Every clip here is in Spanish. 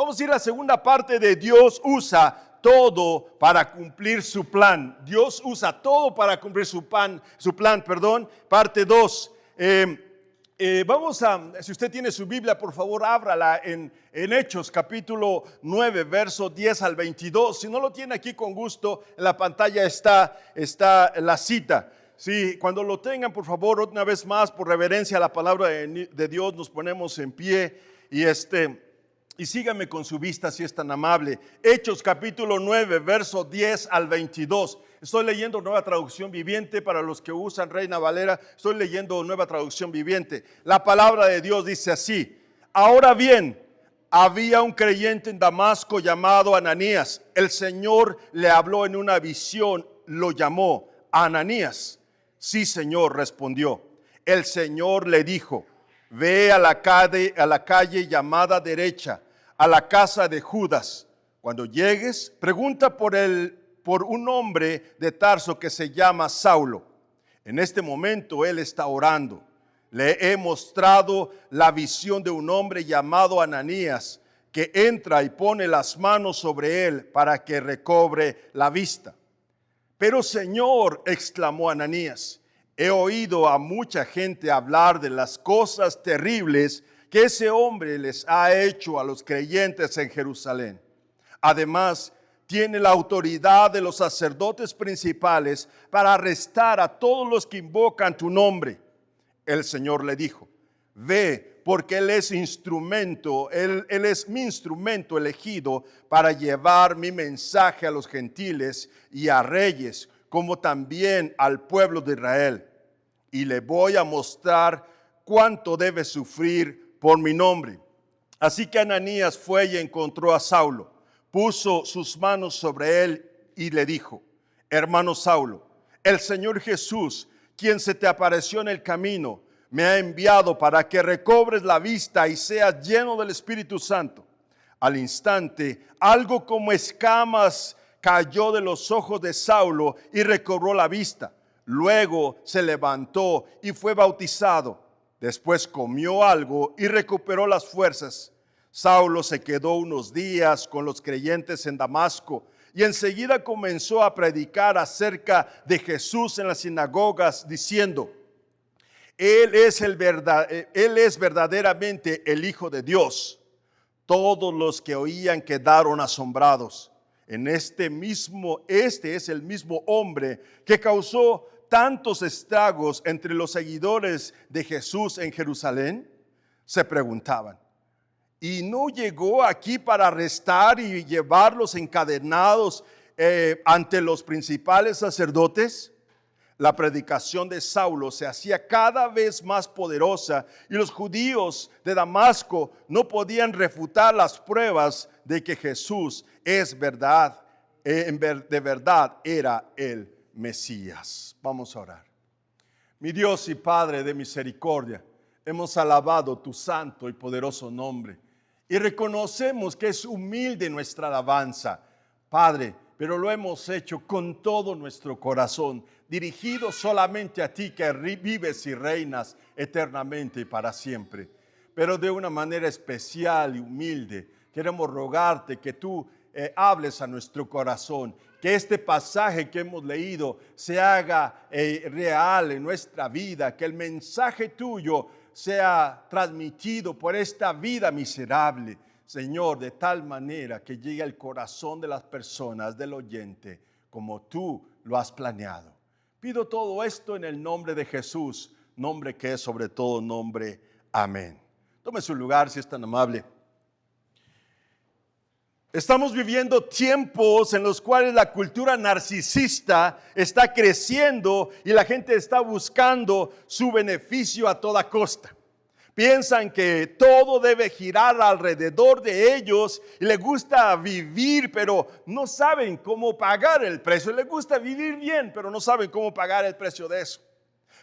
Vamos a ir a la segunda parte de Dios usa todo para cumplir su plan. Dios usa todo para cumplir su plan, parte 2. Vamos a, si usted tiene su Biblia, por favor, ábrala en Hechos, capítulo 9, verso 10 al 22. Si no lo tiene aquí, con gusto, en la pantalla está la cita. Sí, cuando lo tengan, por favor, una vez más, por reverencia a la palabra de Dios, nos ponemos en pie y sígame con su vista si es tan amable. Hechos capítulo 9, verso 10 al 22. Estoy leyendo Nueva Traducción Viviente. Para los que usan Reina Valera, estoy leyendo Nueva Traducción Viviente. La palabra de Dios dice así: ahora bien, había un creyente en Damasco llamado Ananías. El Señor le habló en una visión, lo llamó: Ananías. Sí, Señor, respondió. El Señor le dijo: ve a la calle llamada derecha, a la casa de Judas. Cuando llegues, pregunta por un hombre de Tarso que se llama Saulo. En este momento él está orando. Le he mostrado la visión de un hombre llamado Ananías, que entra y pone las manos sobre él para que recobre la vista. Pero Señor, exclamó Ananías, he oído a mucha gente hablar de las cosas terribles que ese hombre les ha hecho a los creyentes en Jerusalén. Además, tiene la autoridad de los sacerdotes principales para arrestar a todos los que invocan tu nombre. El Señor le dijo: ve, porque él es mi instrumento elegido para llevar mi mensaje a los gentiles y a reyes, como también al pueblo de Israel. Y le voy a mostrar cuánto debe sufrir por mi nombre. Así que Ananías fue y encontró a Saulo, puso sus manos sobre él y le dijo: hermano Saulo, el Señor Jesús, quien se te apareció en el camino, me ha enviado para que recobres la vista y seas lleno del Espíritu Santo. Al instante, algo como escamas cayó de los ojos de Saulo y recobró la vista. Luego se levantó y fue bautizado. Después comió algo y recuperó las fuerzas. Saulo se quedó unos días con los creyentes en Damasco y enseguida comenzó a predicar acerca de Jesús en las sinagogas, diciendo: Él es verdaderamente el Hijo de Dios. Todos los que oían quedaron asombrados. Este es el mismo hombre que causó tantos estragos entre los seguidores de Jesús en Jerusalén, se preguntaban. ¿Y no llegó aquí para arrestar y llevarlos encadenados ante los principales sacerdotes? La predicación de Saulo se hacía cada vez más poderosa y los judíos de Damasco no podían refutar las pruebas de que Jesús de verdad era el Mesías. Vamos a orar. Mi Dios y Padre de misericordia, hemos alabado tu santo y poderoso nombre y reconocemos que es humilde nuestra alabanza, Padre, pero lo hemos hecho con todo nuestro corazón, dirigido solamente a ti que vives y reinas eternamente y para siempre. Pero de una manera especial y humilde queremos rogarte que tú hables a nuestro corazón, que este pasaje que hemos leído se haga real en nuestra vida, que el mensaje tuyo sea transmitido por esta vida miserable, Señor, de tal manera que llegue al corazón de las personas, del oyente, como tú lo has planeado. Pido todo esto en el nombre de Jesús, nombre que es sobre todo nombre. Amén. Tome su lugar si es tan amable. Estamos viviendo tiempos en los cuales la cultura narcisista está creciendo y la gente está buscando su beneficio a toda costa. Piensan que todo debe girar alrededor de ellos y les gusta vivir, pero no saben cómo pagar el precio. Les gusta vivir bien, pero no saben cómo pagar el precio de eso.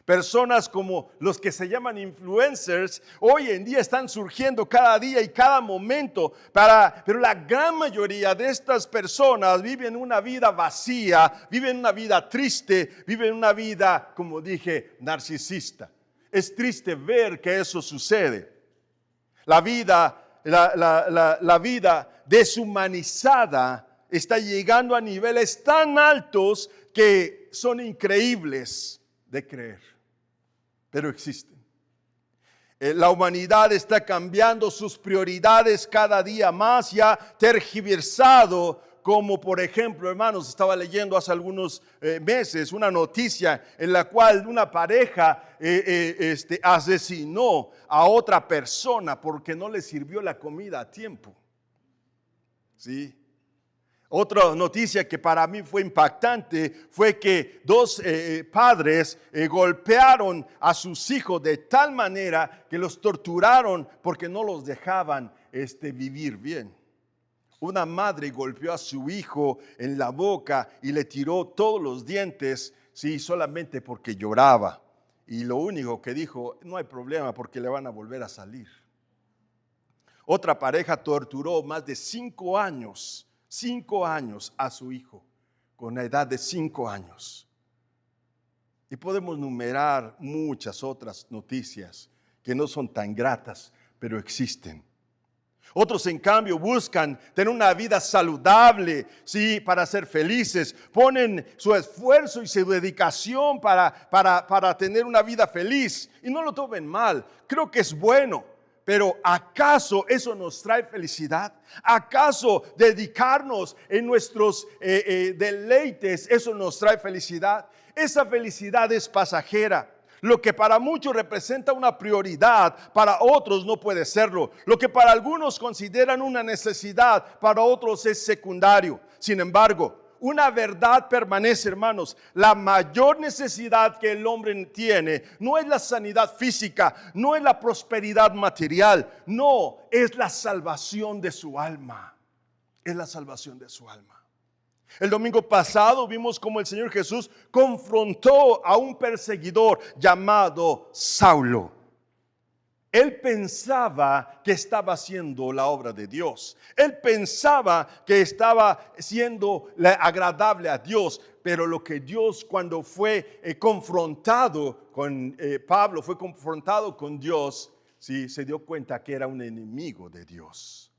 Personas como los que se llaman influencers hoy en día están surgiendo cada día y cada momento, pero la gran mayoría de estas personas viven una vida vacía, viven una vida triste, viven una vida, como dije, narcisista. Es triste ver que eso sucede. La vida la vida deshumanizada está llegando a niveles tan altos que son increíbles de creer, pero existen. La humanidad está cambiando sus prioridades cada día más y ha tergiversado, como por ejemplo, hermanos, estaba leyendo hace algunos meses una noticia en la cual una pareja asesinó a otra persona porque no le sirvió la comida a tiempo. ¿Sí? Otra noticia que para mí fue impactante fue que dos padres golpearon a sus hijos de tal manera que los torturaron porque no los dejaban vivir bien. Una madre golpeó a su hijo en la boca y le tiró todos los dientes, sí, solamente porque lloraba. Y lo único que dijo, no hay problema porque le van a volver a salir. Otra pareja torturó más de 5 años a su hijo, con la edad de 5 años. Y podemos numerar muchas otras noticias que no son tan gratas, pero existen. Otros, en cambio, buscan tener una vida saludable, sí, para ser felices. Ponen su esfuerzo y su dedicación para tener una vida feliz. Y no lo tomen mal, creo que es bueno. Pero ¿acaso eso nos trae felicidad? ¿Acaso dedicarnos en nuestros deleites, eso nos trae felicidad? Esa felicidad es pasajera. Lo que para muchos representa una prioridad, para otros no puede serlo. Lo que para algunos consideran una necesidad, para otros es secundario. Sin embargo, una verdad permanece, hermanos. La mayor necesidad que el hombre tiene no es la sanidad física, no es la prosperidad material, no, es la salvación de su alma. Es la salvación de su alma. El domingo pasado vimos cómo el Señor Jesús confrontó a un perseguidor llamado Saulo. Él pensaba que estaba haciendo la obra de Dios. Él pensaba que estaba siendo agradable a Dios. Pero lo que Dios, cuando fue confrontado con Pablo, fue confrontado con Dios, sí, se dio cuenta que era un enemigo de Dios.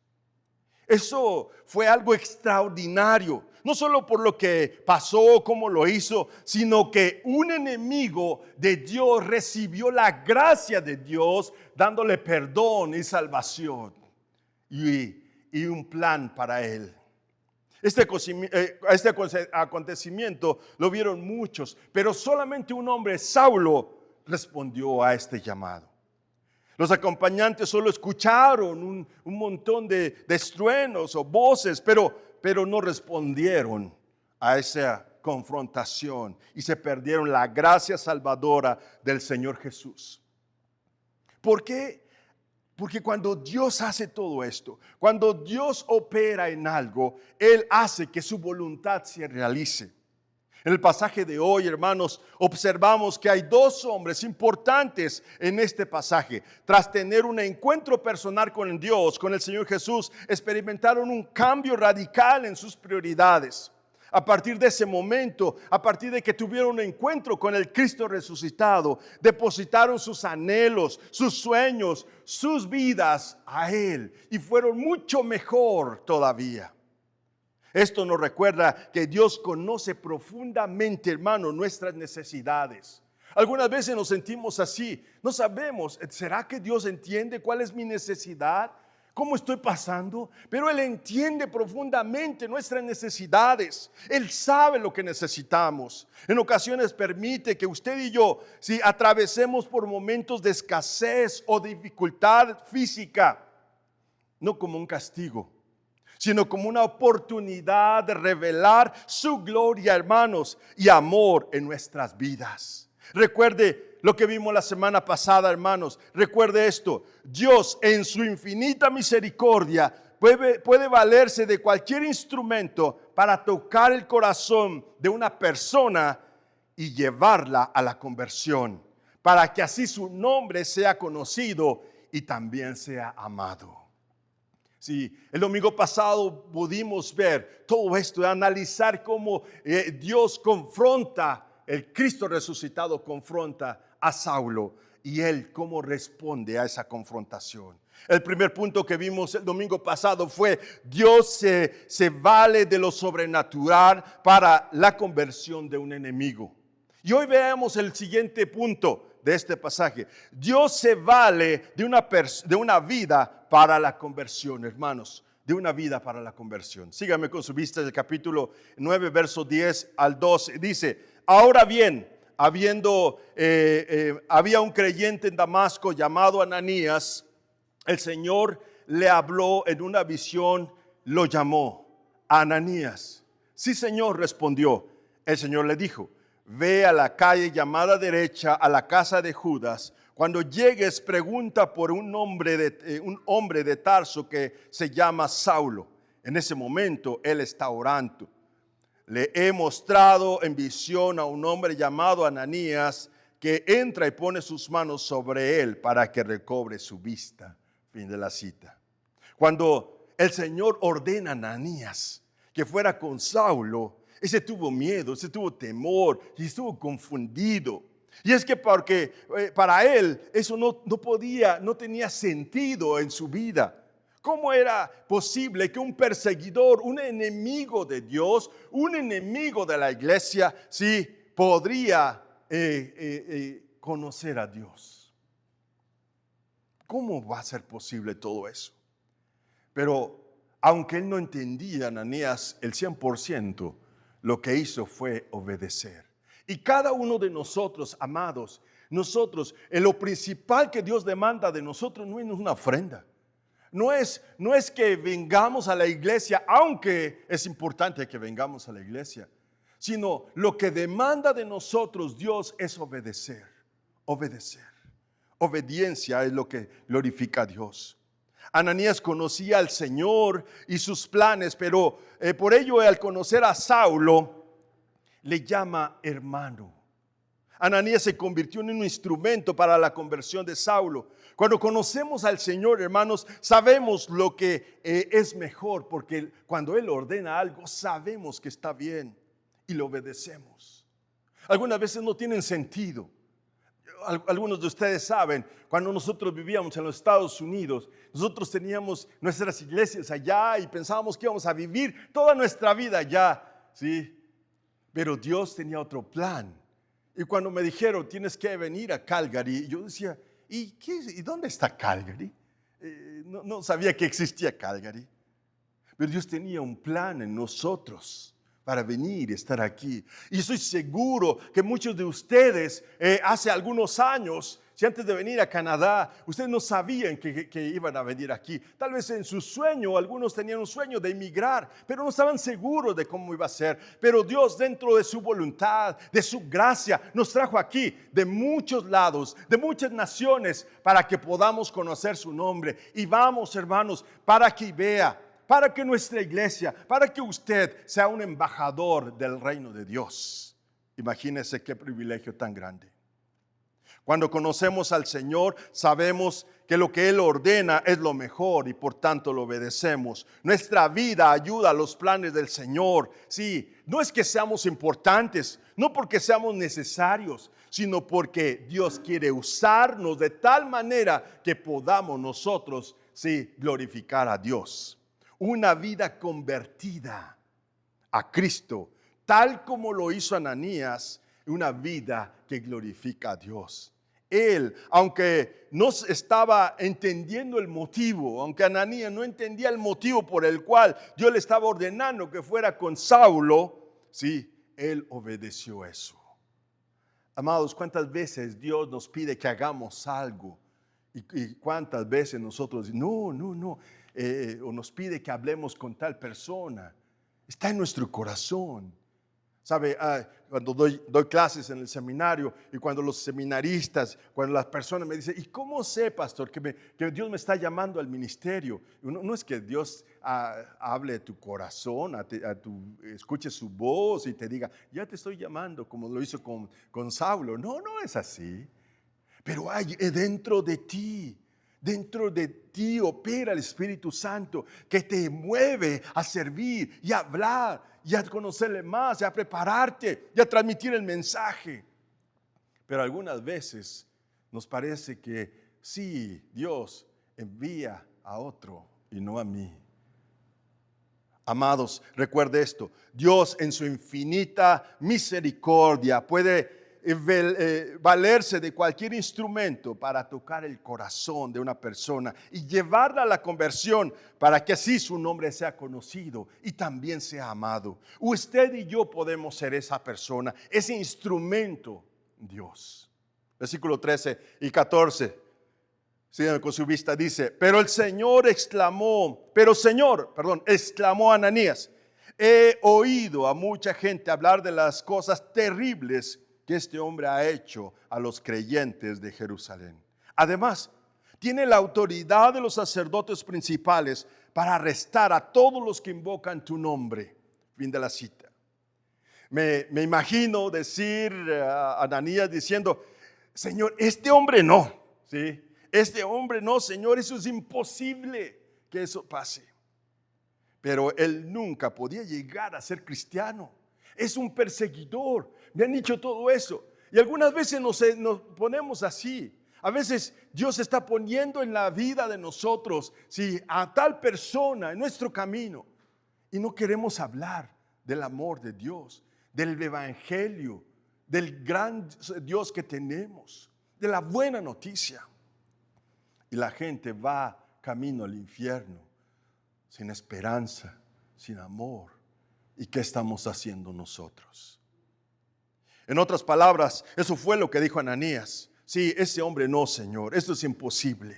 Eso fue algo extraordinario, no solo por lo que pasó, cómo lo hizo, sino que un enemigo de Dios recibió la gracia de Dios, dándole perdón y salvación y un plan para él. Este acontecimiento lo vieron muchos, pero solamente un hombre, Saulo, respondió a este llamado. Los acompañantes solo escucharon un montón de estruendos o voces, pero no respondieron a esa confrontación y se perdieron la gracia salvadora del Señor Jesús. ¿Por qué? Porque cuando Dios hace todo esto, cuando Dios opera en algo, Él hace que su voluntad se realice. En el pasaje de hoy, hermanos, observamos que hay 2 hombres importantes en este pasaje. Tras tener un encuentro personal con Dios, con el Señor Jesús, experimentaron un cambio radical en sus prioridades. A partir de ese momento, a partir de que tuvieron un encuentro con el Cristo resucitado, depositaron sus anhelos, sus sueños, sus vidas a Él y fueron mucho mejor todavía. Esto nos recuerda que Dios conoce profundamente, hermano, nuestras necesidades. Algunas veces nos sentimos así, no sabemos, ¿será que Dios entiende cuál es mi necesidad? ¿Cómo estoy pasando? Pero Él entiende profundamente nuestras necesidades. Él sabe lo que necesitamos. En ocasiones permite que usted y yo, si atravesemos por momentos de escasez o dificultad física, no como un castigo, sino como una oportunidad de revelar su gloria, hermanos, y amor en nuestras vidas. Recuerde lo que vimos la semana pasada, hermanos. Recuerde esto: Dios, en su infinita misericordia, puede valerse de cualquier instrumento para tocar el corazón de una persona y llevarla a la conversión, para que así su nombre sea conocido y también sea amado. Sí, el domingo pasado pudimos ver todo esto, analizar cómo Dios confronta, el Cristo resucitado confronta a Saulo y él cómo responde a esa confrontación. El primer punto que vimos el domingo pasado fue Dios se vale de lo sobrenatural para la conversión de un enemigo. Y hoy veamos el siguiente punto de este pasaje. Dios se vale de una vida para la conversión, hermanos. De una vida para la conversión. Síganme con su vista del capítulo 9, verso 10 al 12. Dice, ahora bien, había un creyente en Damasco llamado Ananías. El Señor le habló en una visión, lo llamó Ananías. Sí, Señor, respondió. El Señor le dijo, ve a la calle llamada derecha, a la casa de Judas. Cuando llegues, pregunta por un hombre de Tarso que se llama Saulo. En ese momento, él está orando. Le he mostrado en visión a un hombre llamado Ananías que entra y pone sus manos sobre él para que recobre su vista. Fin de la cita. Cuando el Señor ordena a Ananías que fuera con Saulo, ese tuvo miedo, ese tuvo temor y estuvo confundido. Y es que porque para él eso no tenía sentido en su vida. ¿Cómo era posible que un perseguidor, un enemigo de Dios, un enemigo de la iglesia, sí podría conocer a Dios? ¿Cómo va a ser posible todo eso? Pero aunque él no entendía, Ananías, el 100%, lo que hizo fue obedecer. Y cada uno de nosotros, amados, lo principal que Dios demanda de nosotros no es una ofrenda. No es que vengamos a la iglesia, aunque es importante que vengamos a la iglesia, sino lo que demanda de nosotros Dios es obedecer. Obedecer. Obediencia es lo que glorifica a Dios. Ananías conocía al Señor y sus planes, pero por ello al conocer a Saulo, le llama hermano. Ananías se convirtió en un instrumento para la conversión de Saulo. Cuando conocemos al Señor, hermanos, sabemos lo que es mejor, porque cuando Él ordena algo, sabemos que está bien y lo obedecemos. Algunas veces no tienen sentido. Algunos de ustedes saben, cuando nosotros vivíamos en los Estados Unidos, nosotros teníamos nuestras iglesias allá y pensábamos que íbamos a vivir toda nuestra vida allá, ¿sí? Pero Dios tenía otro plan. Y cuando me dijeron, tienes que venir a Calgary, yo decía, ¿y dónde está Calgary? No sabía que existía Calgary. Pero Dios tenía un plan en nosotros para venir y estar aquí. Y estoy seguro que muchos de ustedes hace algunos años, si antes de venir a Canadá, ustedes no sabían que iban a venir aquí. Tal vez en su sueño, algunos tenían un sueño de emigrar, pero no estaban seguros de cómo iba a ser. Pero Dios, dentro de su voluntad, de su gracia, nos trajo aquí de muchos lados, de muchas naciones, para que podamos conocer su nombre. Y vamos, hermanos, para que vea, para que nuestra iglesia, para que usted sea un embajador del reino de Dios. Imagínese qué privilegio tan grande. Cuando conocemos al Señor, sabemos que lo que Él ordena es lo mejor y por tanto lo obedecemos. Nuestra vida ayuda a los planes del Señor. Sí, no es que seamos importantes, no porque seamos necesarios, sino porque Dios quiere usarnos de tal manera que podamos nosotros, sí, glorificar a Dios. Una vida convertida a Cristo, tal como lo hizo Ananías, una vida que glorifica a Dios. Él, aunque no estaba entendiendo el motivo, aunque Ananías no entendía el motivo por el cual Dios le estaba ordenando que fuera con Saulo, sí, él obedeció eso. Amados, ¿cuántas veces Dios nos pide que hagamos algo? Y cuántas veces nosotros, no, o nos pide que hablemos con tal persona. Está en nuestro corazón. ¿Sabe? Cuando doy clases en el seminario y cuando los seminaristas, cuando las personas me dicen, ¿y cómo sé, pastor, que Dios me está llamando al ministerio? No es que Dios hable a tu corazón, escuche su voz y te diga, ya te estoy llamando, como lo hizo con Saulo. No es así. Pero hay dentro de ti. Dentro de ti opera el Espíritu Santo que te mueve a servir y a hablar y a conocerle más, y a prepararte y a transmitir el mensaje. Pero algunas veces nos parece que sí, Dios envía a otro y no a mí. Amados, recuerde esto: Dios en su infinita misericordia puede valerse de cualquier instrumento para tocar el corazón de una persona y llevarla a la conversión, para que así su nombre sea conocido y también sea amado. Usted y yo podemos ser esa persona, ese instrumento. Dios. Versículo 13 y 14. Síganme con su vista, dice: pero el Señor exclamó, exclamó Ananías: he oído a mucha gente hablar de las cosas terribles que este hombre ha hecho a los creyentes de Jerusalén. Además, tiene la autoridad de los sacerdotes principales para arrestar a todos los que invocan tu nombre. Fin de la cita. Me imagino decir a Ananías diciendo: Señor, este hombre no, ¿sí? Este hombre no, Señor, eso es imposible que eso pase. Pero él nunca podía llegar a ser cristiano. Es un perseguidor. Me han dicho todo eso. Y algunas veces nos ponemos así. A veces Dios está poniendo en la vida de nosotros, sí, a tal persona en nuestro camino, y no queremos hablar del amor de Dios, del evangelio, del gran Dios que tenemos, de la buena noticia. Y la gente va camino al infierno, sin esperanza, sin amor. ¿Y qué estamos haciendo nosotros? En otras palabras, eso fue lo que dijo Ananías. Sí, ese hombre no, Señor, esto es imposible.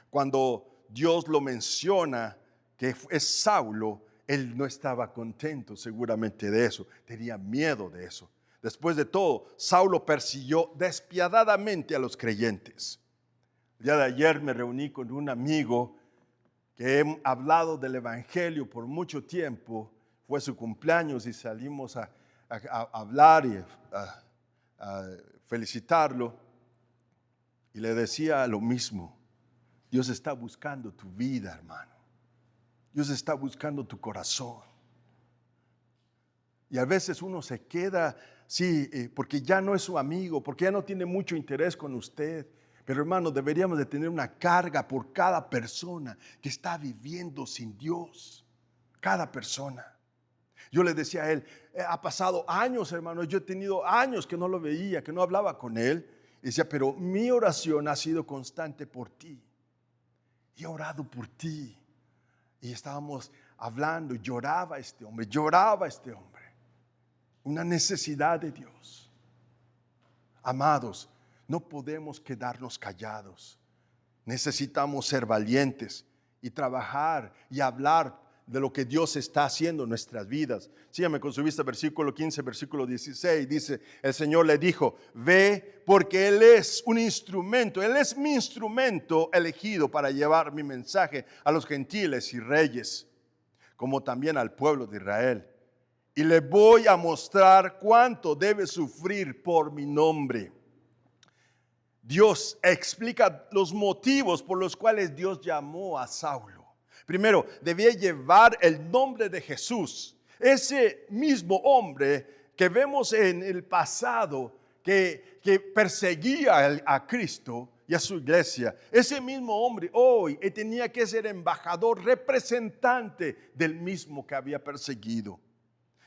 Cuando Dios lo menciona, que es Saulo, él no estaba contento seguramente de eso, tenía miedo de eso. Después de todo, Saulo persiguió despiadadamente a los creyentes. El día de ayer me reuní con un amigo que he hablado del evangelio por mucho tiempo. Fue su cumpleaños y salimos a hablar y a felicitarlo. Y le decía lo mismo: Dios está buscando tu vida, hermano. Dios está buscando tu corazón. Y a veces uno se queda, sí, porque ya no es su amigo, porque ya no tiene mucho interés con usted. Pero hermano, deberíamos de tener una carga por cada persona que está viviendo sin Dios. Cada persona. Yo le decía a él: ha pasado años, hermano, yo he tenido años que no lo veía, que no hablaba con él. Y decía: pero mi oración ha sido constante por ti. Y he orado por ti. Y estábamos hablando, lloraba este hombre. Una necesidad de Dios. Amados, no podemos quedarnos callados. Necesitamos ser valientes y trabajar y hablar de lo que Dios está haciendo en nuestras vidas. Síganme con su vista, versículo 15, versículo 16. Dice: el Señor le dijo: ve, porque Él es un instrumento, Él es mi instrumento elegido para llevar mi mensaje a los gentiles y reyes, como también al pueblo de Israel. Y le voy a mostrar cuánto debe sufrir por mi nombre. Dios explica los motivos por los cuales Dios llamó a Saulo. Primero, debía llevar el nombre de Jesús. Ese mismo hombre que vemos en el pasado que perseguía a Cristo y a su iglesia. Ese mismo hombre hoy tenía que ser embajador, representante del mismo que había perseguido.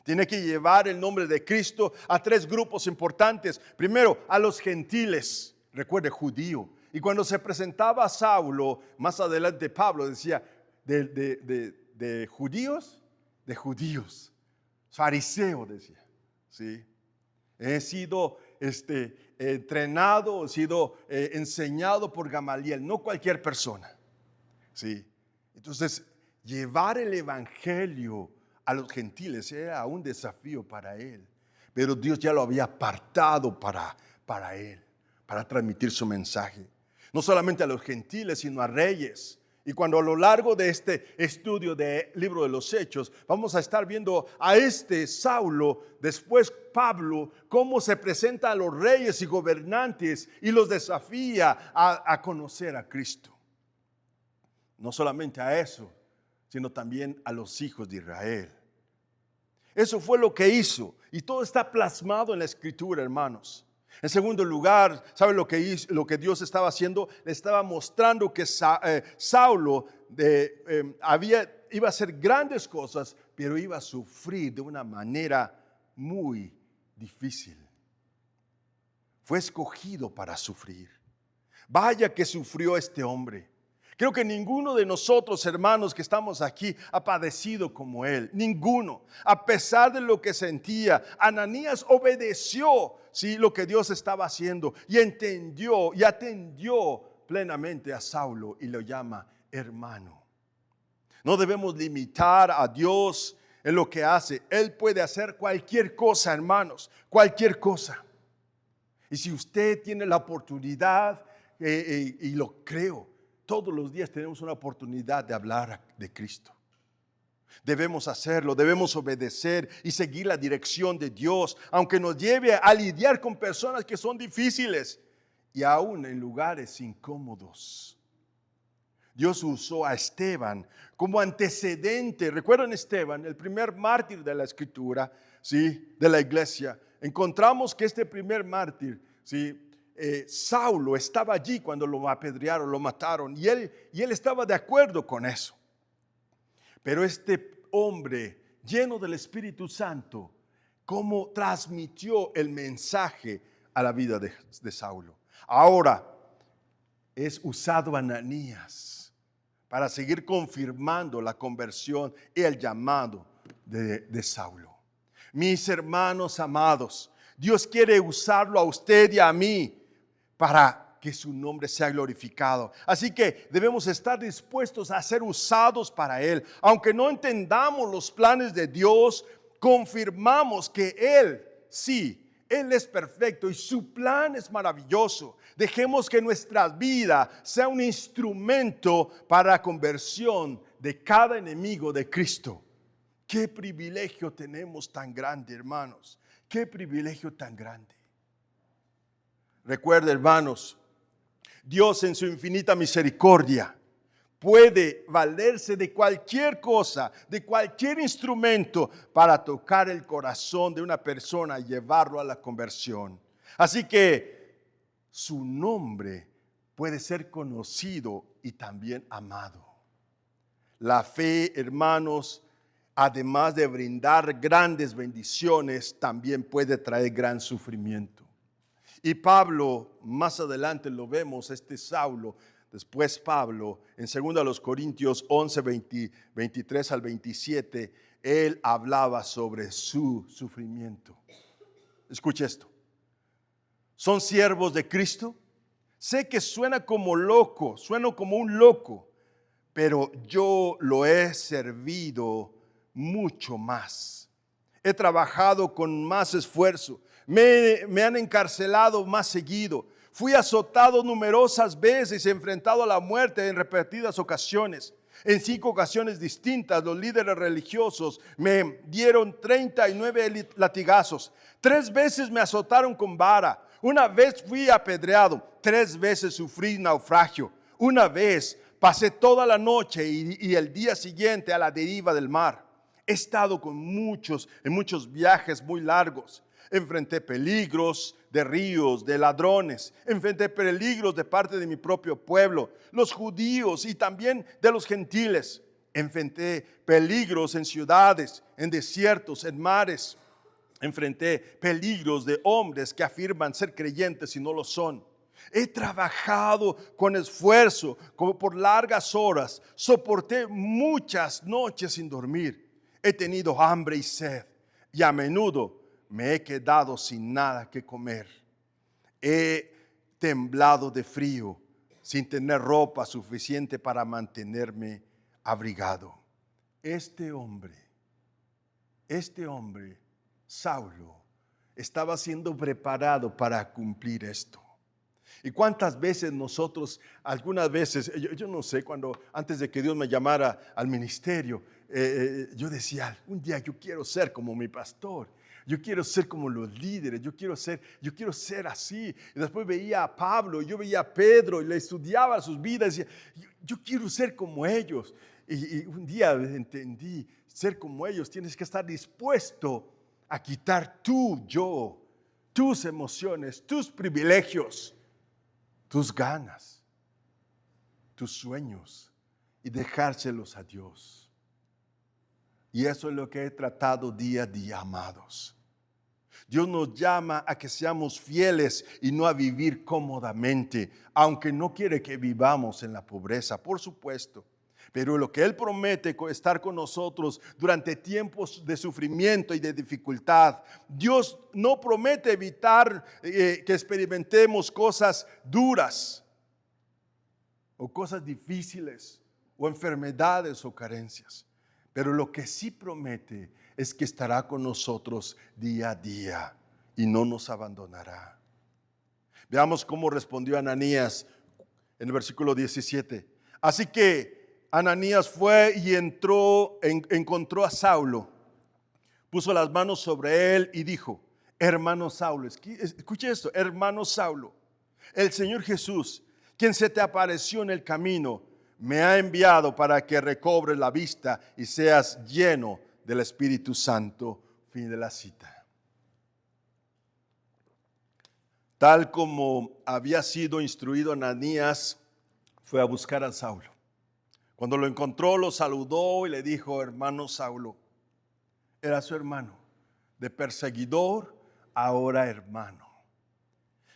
Tiene que llevar el nombre de Cristo a tres grupos importantes. Primero, a los gentiles. Recuerde, judío. Y cuando se presentaba a Saulo, más adelante Pablo decía: de judíos, fariseo decía, ¿sí? He sido entrenado, he sido enseñado por Gamaliel, no cualquier persona, ¿sí? Entonces, llevar el evangelio a los gentiles era un desafío para él, pero Dios ya lo había apartado para él, para transmitir su mensaje, no solamente a los gentiles, sino a reyes. Y cuando a lo largo de este estudio del libro de los Hechos vamos a estar viendo a este Saulo, después Pablo, cómo se presenta a los reyes y gobernantes y los desafía a conocer a Cristo. No solamente a eso, sino también a los hijos de Israel. Eso fue lo que hizo, y todo está plasmado en la Escritura, hermanos. En segundo lugar, ¿sabe lo que Dios estaba haciendo? Le estaba mostrando que Saulo iba a hacer grandes cosas, pero iba a sufrir de una manera muy difícil. Fue escogido para sufrir. Vaya que sufrió este hombre. Creo que ninguno de nosotros, hermanos, que estamos aquí, ha padecido como él. Ninguno. A pesar de lo que sentía, Ananías obedeció, ¿sí?, lo que Dios estaba haciendo y entendió y atendió plenamente a Saulo y lo llama hermano. No debemos limitar a Dios en lo que hace. Él puede hacer cualquier cosa, hermanos, cualquier cosa. Y si usted tiene la oportunidad, y lo creo, todos los días tenemos una oportunidad de hablar de Cristo. Debemos hacerlo, debemos obedecer y seguir la dirección de Dios, aunque nos lleve a lidiar con personas que son difíciles y aún en lugares incómodos. Dios usó a Esteban como antecedente. ¿Recuerdan Esteban, el primer mártir de la Escritura, ¿sí?, de la iglesia? Encontramos que este primer mártir, ¿sí?, Saulo estaba allí cuando lo apedrearon, lo mataron, y él estaba de acuerdo con eso. Pero este hombre lleno del Espíritu Santo, ¿cómo transmitió el mensaje a la vida de Saulo? Ahora es usado Ananías para seguir confirmando la conversión y el llamado de Saulo. Mis hermanos amados, Dios quiere usarlo a usted y a mí para que su nombre sea glorificado. Así que debemos estar dispuestos a ser usados para Él. Aunque no entendamos los planes de Dios, confirmamos que Él, sí, Él es perfecto y su plan es maravilloso. Dejemos que nuestra vida sea un instrumento para la conversión de cada enemigo de Cristo. Qué privilegio tenemos tan grande, hermanos. Qué privilegio tan grande. Recuerden, hermanos, Dios en su infinita misericordia puede valerse de cualquier cosa, de cualquier instrumento para tocar el corazón de una persona y llevarlo a la conversión. Así que su nombre puede ser conocido y también amado. La fe, hermanos, además de brindar grandes bendiciones, también puede traer gran sufrimiento. Y Pablo, más adelante lo vemos, este Saulo, después Pablo, en 2 Corintios 11, 23 al 27, él hablaba sobre su sufrimiento. Escuche esto. ¿Son siervos de Cristo? Sé que suena como loco, suena como un loco, pero yo lo he servido mucho más. He trabajado con más esfuerzo. Me han encarcelado más seguido. Fui azotado numerosas veces y enfrentado a la muerte en repetidas ocasiones. En 5 ocasiones distintas, los líderes religiosos me dieron 39 latigazos. 3 veces me azotaron con vara. Una vez fui apedreado. 3 veces sufrí naufragio. Una vez pasé toda la noche y el día siguiente a la deriva del mar. He estado en muchos viajes muy largos. Enfrenté peligros de ríos, de ladrones. Enfrenté peligros de parte de mi propio pueblo, los judíos y también de los gentiles. Enfrenté peligros en ciudades, en desiertos, en mares. Enfrenté peligros de hombres que afirman ser creyentes y no lo son. He trabajado con esfuerzo, como por largas horas. Soporté muchas noches sin dormir. He tenido hambre y sed y a menudo me he quedado sin nada que comer. He temblado de frío sin tener ropa suficiente para mantenerme abrigado. Este hombre, Saulo, estaba siendo preparado para cumplir esto. ¿Y cuántas veces nosotros, algunas veces, yo no sé, antes de que Dios me llamara al ministerio, yo decía, un día yo quiero ser como mi pastor, yo quiero ser como los líderes, yo quiero ser así. Y después veía a Pablo, yo veía a Pedro y le estudiaba sus vidas y decía, yo quiero ser como ellos. Y un día entendí, ser como ellos, tienes que estar dispuesto a quitar tu tus emociones, tus privilegios, tus ganas, tus sueños y dejárselos a Dios. Y eso es lo que he tratado día a día, amados. Dios nos llama a que seamos fieles y no a vivir cómodamente, aunque no quiere que vivamos en la pobreza, por supuesto. Pero lo que Él promete estar con nosotros durante tiempos de sufrimiento y de dificultad. Dios no promete evitar que experimentemos cosas duras o cosas difíciles o enfermedades o carencias. Pero lo que sí promete es que estará con nosotros día a día y no nos abandonará. Veamos cómo respondió Ananías en el versículo 17. Así que Ananías fue y encontró a Saulo, puso las manos sobre él y dijo: hermano Saulo, escuche esto, hermano Saulo, el Señor Jesús, quien se te apareció en el camino, me ha enviado para que recobres la vista y seas lleno del Espíritu Santo. Fin de la cita. Tal como había sido instruido Ananías, fue a buscar a Saulo. Cuando lo encontró, lo saludó y le dijo: hermano Saulo. Era su hermano, de perseguidor, ahora hermano.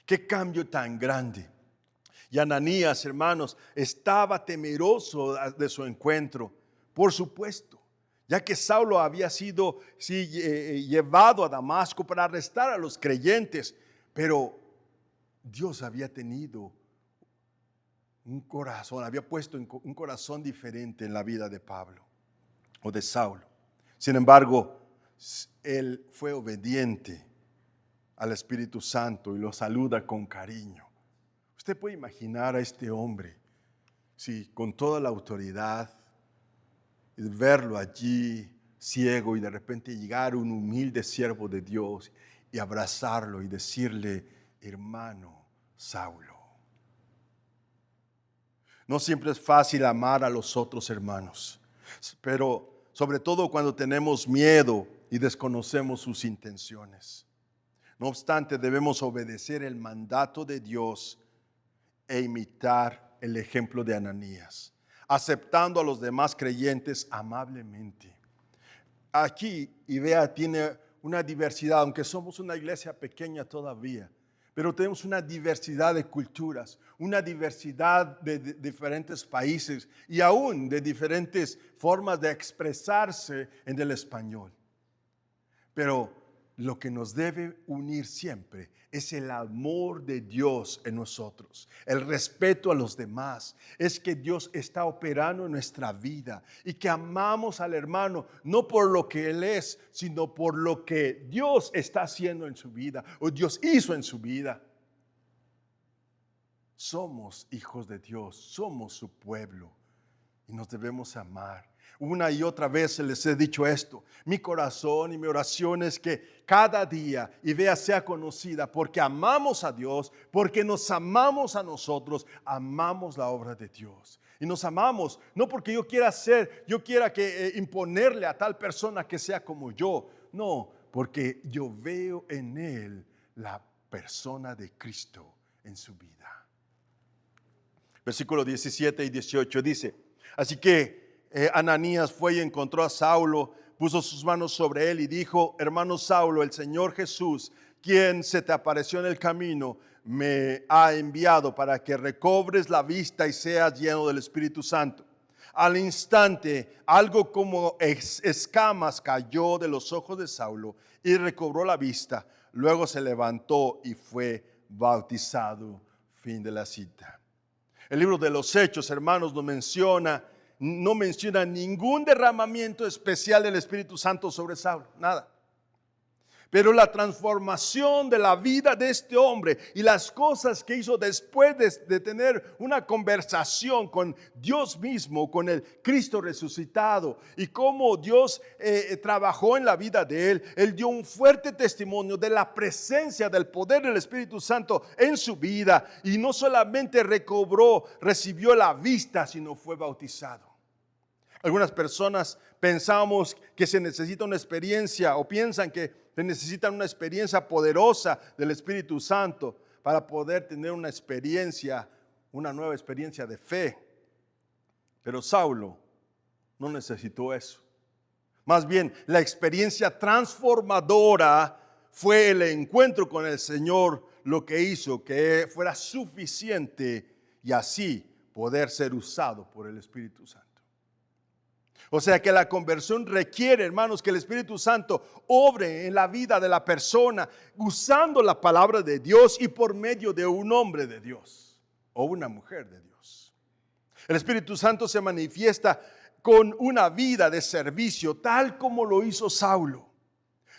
Qué cambio tan grande. Y Ananías, hermanos, estaba temeroso de su encuentro, por supuesto, ya que Saulo había sido llevado a Damasco para arrestar a los creyentes, pero Dios había tenido un corazón, había puesto un corazón diferente en la vida de Pablo o de Saulo. Sin embargo, él fue obediente al Espíritu Santo y lo saluda con cariño. Usted puede imaginar a este hombre, sí, con toda la autoridad, y verlo allí ciego y de repente llegar un humilde siervo de Dios y abrazarlo y decirle: hermano Saulo. No siempre es fácil amar a los otros hermanos, pero sobre todo cuando tenemos miedo y desconocemos sus intenciones. No obstante, debemos obedecer el mandato de Dios e imitar el ejemplo de Ananías, aceptando a los demás creyentes amablemente. Aquí, y vea, tiene una diversidad, aunque somos una iglesia pequeña todavía, pero tenemos una diversidad de culturas, una diversidad de diferentes países y aún de diferentes formas de expresarse en el español. Pero lo que nos debe unir siempre es el amor de Dios en nosotros, el respeto a los demás. Es que Dios está operando en nuestra vida y que amamos al hermano no por lo que él es, sino por lo que Dios está haciendo en su vida o Dios hizo en su vida. Somos hijos de Dios, somos su pueblo y nos debemos amar. Una y otra vez les he dicho esto. Mi corazón y mi oración es que cada día Ivea sea conocida porque amamos a Dios, porque nos amamos a nosotros, amamos la obra de Dios. Y nos amamos no porque yo quiera imponerle a tal persona que sea como yo. No, porque yo veo en él la persona de Cristo en su vida. Versículos 17 y 18 dice: así que Ananías fue y encontró a Saulo, puso sus manos sobre él y dijo: hermano Saulo, el Señor Jesús, quien se te apareció en el camino, me ha enviado para que recobres la vista y seas lleno del Espíritu Santo. Al instante, algo como escamas cayó de los ojos de Saulo y recobró la vista. Luego se levantó y fue bautizado. Fin de la cita. El libro de los Hechos, hermanos, no menciona ningún derramamiento especial del Espíritu Santo sobre Saulo, nada. Pero la transformación de la vida de este hombre y las cosas que hizo después de tener una conversación con Dios mismo, con el Cristo resucitado, y cómo Dios trabajó en la vida de él, él dio un fuerte testimonio de la presencia del poder del Espíritu Santo en su vida, y no solamente recibió la vista, sino fue bautizado. Algunas personas pensamos que se necesita una experiencia o piensan que se necesita una experiencia poderosa del Espíritu Santo para poder tener una experiencia, una nueva experiencia de fe. Pero Saulo no necesitó eso. Más bien, la experiencia transformadora fue el encuentro con el Señor lo que hizo que fuera suficiente y así poder ser usado por el Espíritu Santo. O sea que la conversión requiere, hermanos, que el Espíritu Santo obre en la vida de la persona usando la palabra de Dios y por medio de un hombre de Dios o una mujer de Dios. El Espíritu Santo se manifiesta con una vida de servicio, tal como lo hizo Saulo.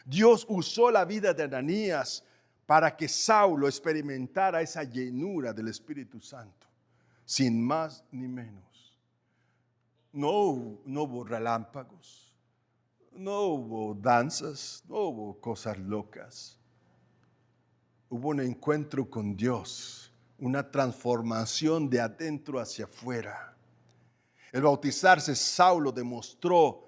Dios usó la vida de Ananías para que Saulo experimentara esa llenura del Espíritu Santo, sin más ni menos. No hubo relámpagos, no hubo danzas, no hubo cosas locas. Hubo un encuentro con Dios, una transformación de adentro hacia afuera. El bautizarse, Saulo demostró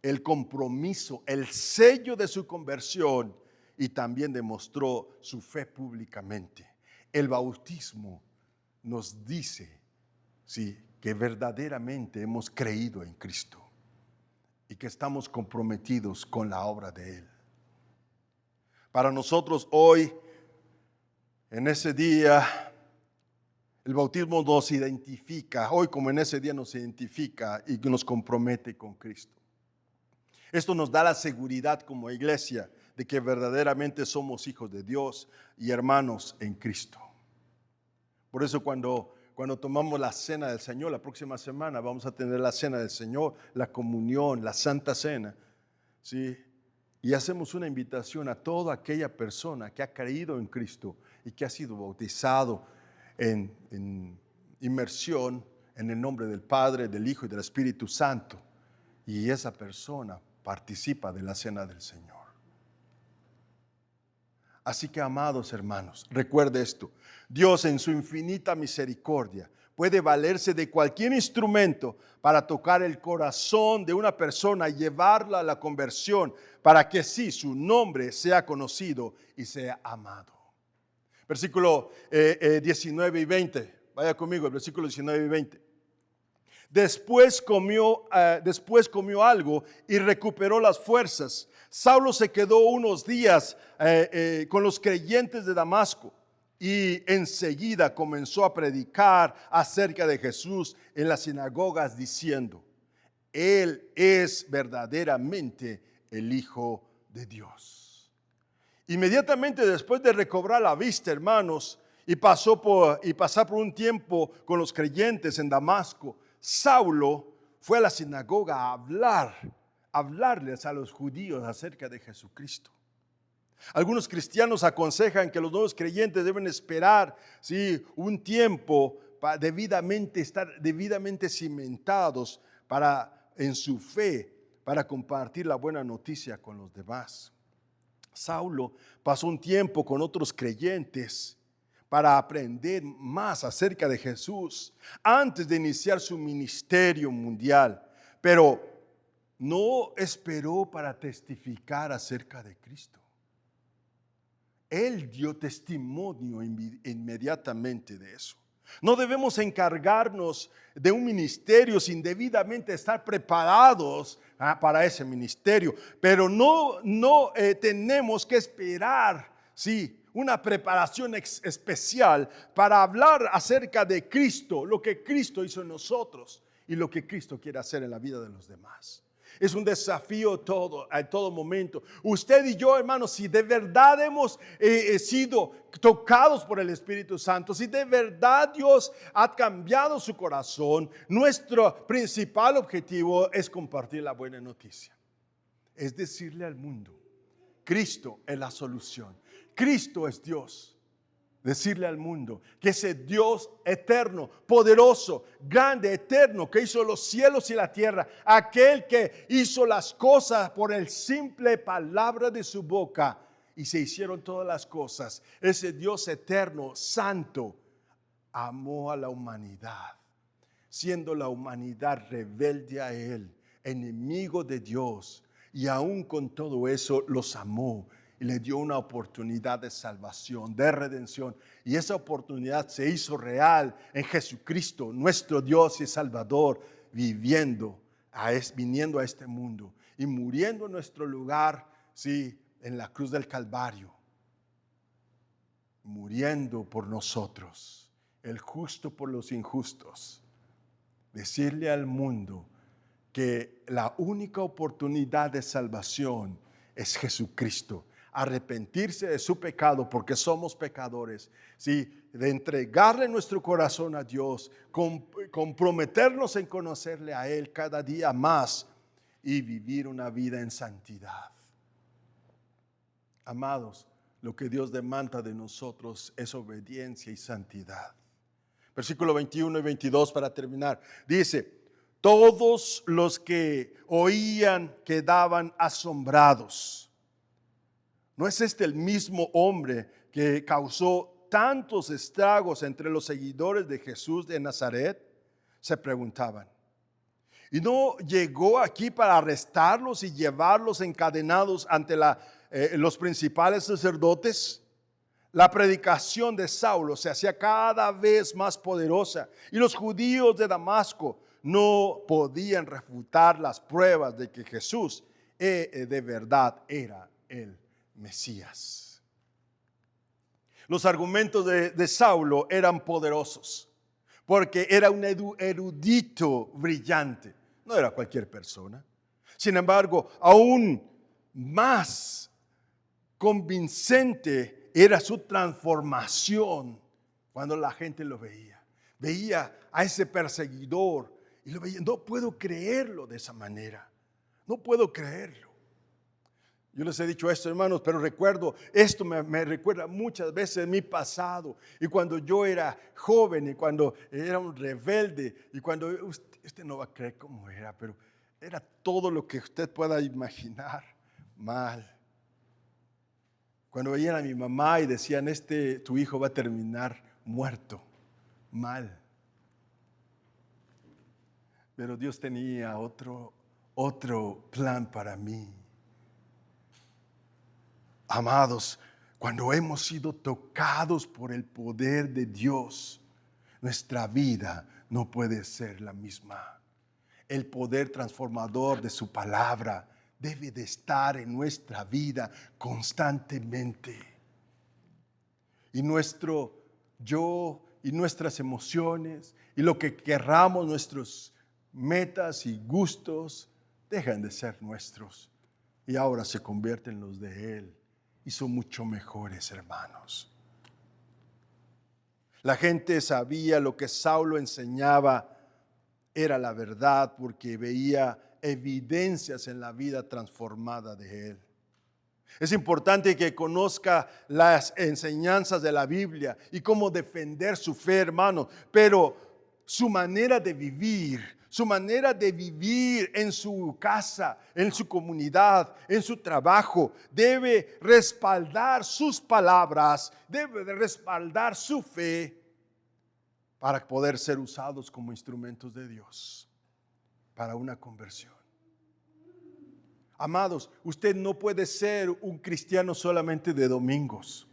el compromiso, el sello de su conversión y también demostró su fe públicamente. El bautismo nos dice, sí, que verdaderamente hemos creído en Cristo y que estamos comprometidos con la obra de Él. Para nosotros hoy, en ese día, el bautismo nos identifica, hoy como en ese día nos identifica y nos compromete con Cristo. Esto nos da la seguridad como iglesia de que verdaderamente somos hijos de Dios y hermanos en Cristo. Por eso cuando tomamos la cena del Señor, la próxima semana vamos a tener la cena del Señor, la comunión, la Santa Cena, ¿sí? Y hacemos una invitación a toda aquella persona que ha creído en Cristo y que ha sido bautizado en inmersión en el nombre del Padre, del Hijo y del Espíritu Santo. Y esa persona participa de la cena del Señor. Así que, amados hermanos, recuerde esto. Dios en su infinita misericordia puede valerse de cualquier instrumento para tocar el corazón de una persona y llevarla a la conversión para que sí su nombre sea conocido y sea amado. Versículo 19 y 20. Vaya conmigo, el versículo 19 y 20. Después comió algo y recuperó las fuerzas. Saulo se quedó unos días con los creyentes de Damasco y enseguida comenzó a predicar acerca de Jesús en las sinagogas diciendo: Él es verdaderamente el Hijo de Dios. Inmediatamente después de recobrar la vista, hermanos, y pasar por un tiempo con los creyentes en Damasco, Saulo fue a la sinagoga a hablarles a los judíos acerca de Jesucristo. Algunos cristianos aconsejan que los nuevos creyentes deben esperar, ¿sí?, un tiempo para estar debidamente cimentados en su fe para compartir la buena noticia con los demás. Saulo pasó un tiempo con otros creyentes para aprender más acerca de Jesús antes de iniciar su ministerio mundial, pero no esperó para testificar acerca de Cristo. Él dio testimonio inmediatamente de eso. No debemos encargarnos de un ministerio sin debidamente estar preparados para ese ministerio, pero no tenemos que esperar, sí, una preparación especial para hablar acerca de Cristo, lo que Cristo hizo en nosotros y lo que Cristo quiere hacer en la vida de los demás. Es un desafío a todo momento. Usted y yo, hermanos, si de verdad hemos sido tocados por el Espíritu Santo, si de verdad Dios ha cambiado su corazón, nuestro principal objetivo es compartir la buena noticia. Es decirle al mundo: Cristo es la solución. Cristo es Dios. Decirle al mundo que ese Dios eterno, poderoso, grande, eterno, que hizo los cielos y la tierra, aquel que hizo las cosas por el simple palabra de su boca y se hicieron todas las cosas, ese Dios eterno, santo, amó a la humanidad, siendo la humanidad rebelde a Él. enemigo de Dios, y aún con todo eso los amó y le dio una oportunidad de salvación, de redención. Y esa oportunidad se hizo real en Jesucristo, nuestro Dios y Salvador, viniendo a este mundo y muriendo en nuestro lugar, sí, en la cruz del Calvario, muriendo por nosotros, el justo por los injustos. Decirle al mundo que la única oportunidad de salvación es Jesucristo. Arrepentirse de su pecado porque somos pecadores, ¿sí? De entregarle nuestro corazón a Dios, comprometernos en conocerle a Él cada día más y vivir una vida en santidad. Amados, lo que Dios demanda de nosotros es obediencia y santidad. Versículo 21 y 22 para terminar. Dice: todos los que oían quedaban asombrados. ¿No es este el mismo hombre que causó tantos estragos entre los seguidores de Jesús de Nazaret? Se preguntaban. ¿Y no llegó aquí para arrestarlos y llevarlos encadenados ante los principales sacerdotes? La predicación de Saulo se hacía cada vez más poderosa y los judíos de Damasco no podían refutar las pruebas de que Jesús de verdad era el Mesías. Los argumentos de Saulo eran poderosos porque era un erudito brillante, no era cualquier persona. Sin embargo, aún más convincente era su transformación cuando la gente lo veía. Veía a ese perseguidor y lo veía. No puedo creerlo de esa manera. No puedo creerlo. Yo les he dicho esto, hermanos, pero esto me recuerda muchas veces mi pasado. Y cuando yo era joven y cuando era un rebelde y cuando usted no va a creer cómo era, pero era todo lo que usted pueda imaginar mal. Cuando veían a mi mamá y decían: tu hijo va a terminar muerto, mal. Pero Dios tenía otro plan para mí. Amados, cuando hemos sido tocados por el poder de Dios, nuestra vida no puede ser la misma. El poder transformador de su palabra debe de estar en nuestra vida constantemente. Y nuestro yo y nuestras emociones y lo que querramos, nuestros metas y gustos, dejan de ser nuestros y ahora se convierten en los de Él. Y son mucho mejores, hermanos. La gente sabía lo que Saulo enseñaba era la verdad porque veía evidencias en la vida transformada de él. Es importante que conozca las enseñanzas de la Biblia y cómo defender su fe, hermano, pero su manera de vivir en su casa, en su comunidad, en su trabajo, debe respaldar sus palabras, debe de respaldar su fe para poder ser usados como instrumentos de Dios para una conversión. Amados, usted no puede ser un cristiano solamente de domingos.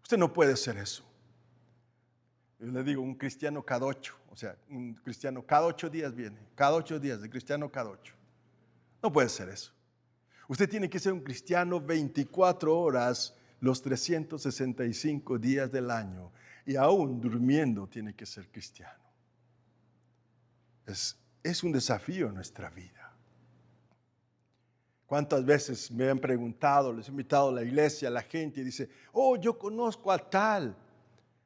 Usted no puede ser eso. Yo le digo un cristiano cada 8, o sea, un cristiano cada 8 días viene, cada 8 días de cristiano cada 8. No puede ser eso. Usted tiene que ser un cristiano 24 horas los 365 días del año y aún durmiendo tiene que ser cristiano. Es un desafío en nuestra vida. ¿Cuántas veces me han preguntado, les he invitado a la iglesia, a la gente y dice: oh, yo conozco a tal.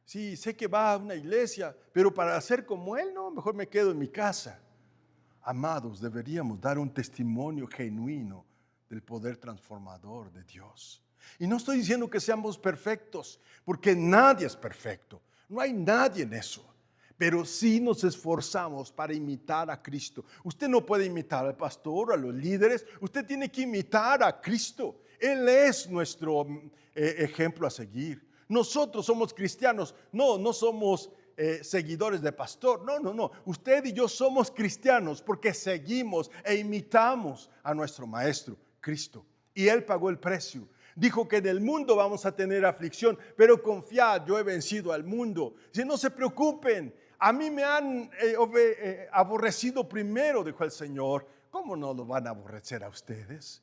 Sí, sé que va a una iglesia, pero para ser como él, no, mejor me quedo en mi casa. Amados, deberíamos dar un testimonio genuino del poder transformador de Dios. Y no estoy diciendo que seamos perfectos, porque nadie es perfecto. No hay nadie en eso. Pero sí nos esforzamos para imitar a Cristo. Usted no puede imitar al pastor o a los líderes. Usted tiene que imitar a Cristo. Él es nuestro ejemplo a seguir. Nosotros somos cristianos. No somos seguidores de pastor. No, no, no. Usted y yo somos cristianos porque seguimos e imitamos a nuestro Maestro, Cristo. Y Él pagó el precio. Dijo que en el mundo vamos a tener aflicción, pero confiad, yo he vencido al mundo. Si no se preocupen, a mí me han aborrecido primero, dijo el Señor. ¿Cómo no lo van a aborrecer a ustedes?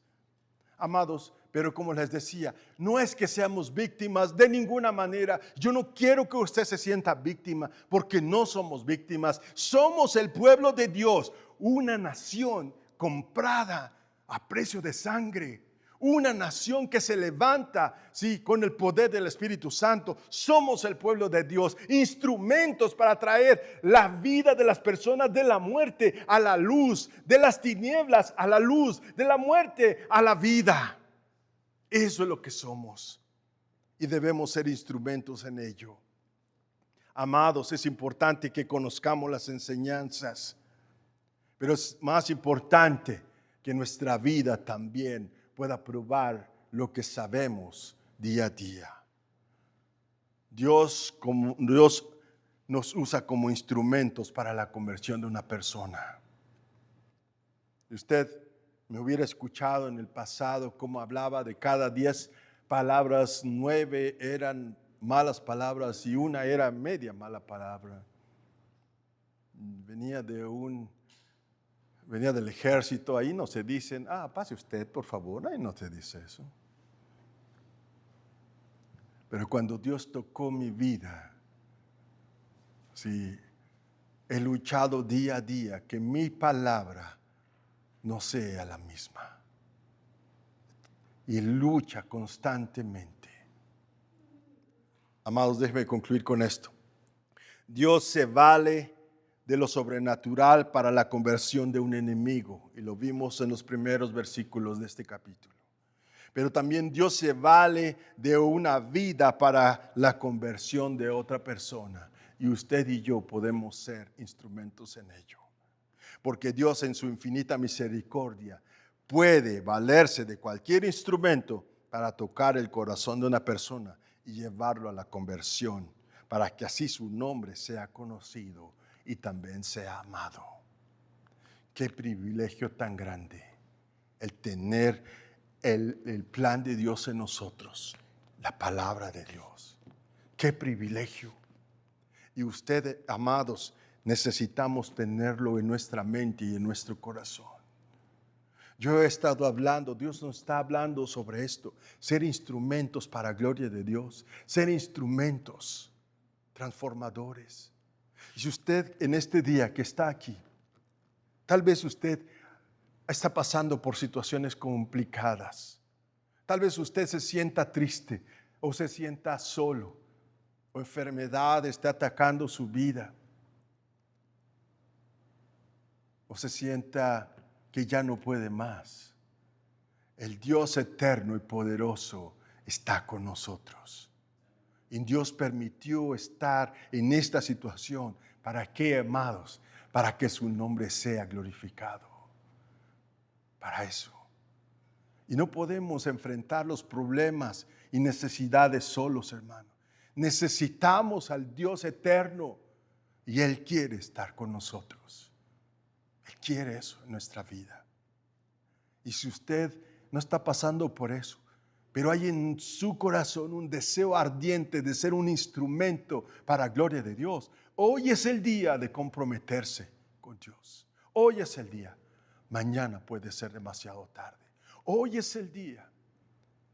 Amados, pero como les decía, no es que seamos víctimas de ninguna manera. Yo no quiero que usted se sienta víctima, porque no somos víctimas. Somos el pueblo de Dios, una nación comprada a precio de sangre. Una nación que se levanta, sí, con el poder del Espíritu Santo. Somos el pueblo de Dios, instrumentos para traer la vida de las personas de la muerte a la luz, de las tinieblas a la luz, de la muerte a la vida. Eso es lo que somos y debemos ser instrumentos en ello. Amados, es importante que conozcamos las enseñanzas, pero es más importante que nuestra vida también pueda probar lo que sabemos día a día. Dios nos usa como instrumentos para la conversión de una persona. Si usted me hubiera escuchado en el pasado cómo hablaba de cada 10 palabras, 9 eran malas palabras y una era media mala palabra. Venía del ejército, ahí no se dicen, pase usted por favor, ahí no se dice eso. Pero cuando Dios tocó mi vida, sí, he luchado día a día que mi palabra no sea la misma. Y lucha constantemente. Amados, déjenme concluir con esto. Dios se vale de lo sobrenatural para la conversión de un enemigo. Y lo vimos en los primeros versículos de este capítulo. Pero también Dios se vale de una vida para la conversión de otra persona. Y usted y yo podemos ser instrumentos en ello. Porque Dios en su infinita misericordia puede valerse de cualquier instrumento para tocar el corazón de una persona y llevarlo a la conversión, para que así su nombre sea conocido y también sea amado. Qué privilegio tan grande el tener el plan de Dios en nosotros, la palabra de Dios. Qué privilegio. Y ustedes, amados, necesitamos tenerlo en nuestra mente y en nuestro corazón. Yo he estado hablando, Dios nos está hablando sobre esto, ser instrumentos para la gloria de Dios, ser instrumentos transformadores. Y si usted en este día que está aquí, tal vez usted está pasando por situaciones complicadas, tal vez usted se sienta triste o se sienta solo, o enfermedad está atacando su vida, o se sienta que ya no puede más. El Dios eterno y poderoso está con nosotros. Y Dios permitió estar en esta situación. ¿Para qué, amados? Para que su nombre sea glorificado. Para eso. Y no podemos enfrentar los problemas y necesidades solos, hermano. Necesitamos al Dios eterno y Él quiere estar con nosotros. Él quiere eso en nuestra vida. Y si usted no está pasando por eso, pero hay en su corazón un deseo ardiente de ser un instrumento para la gloria de Dios, hoy es el día de comprometerse con Dios. Hoy es el día. Mañana puede ser demasiado tarde. Hoy es el día.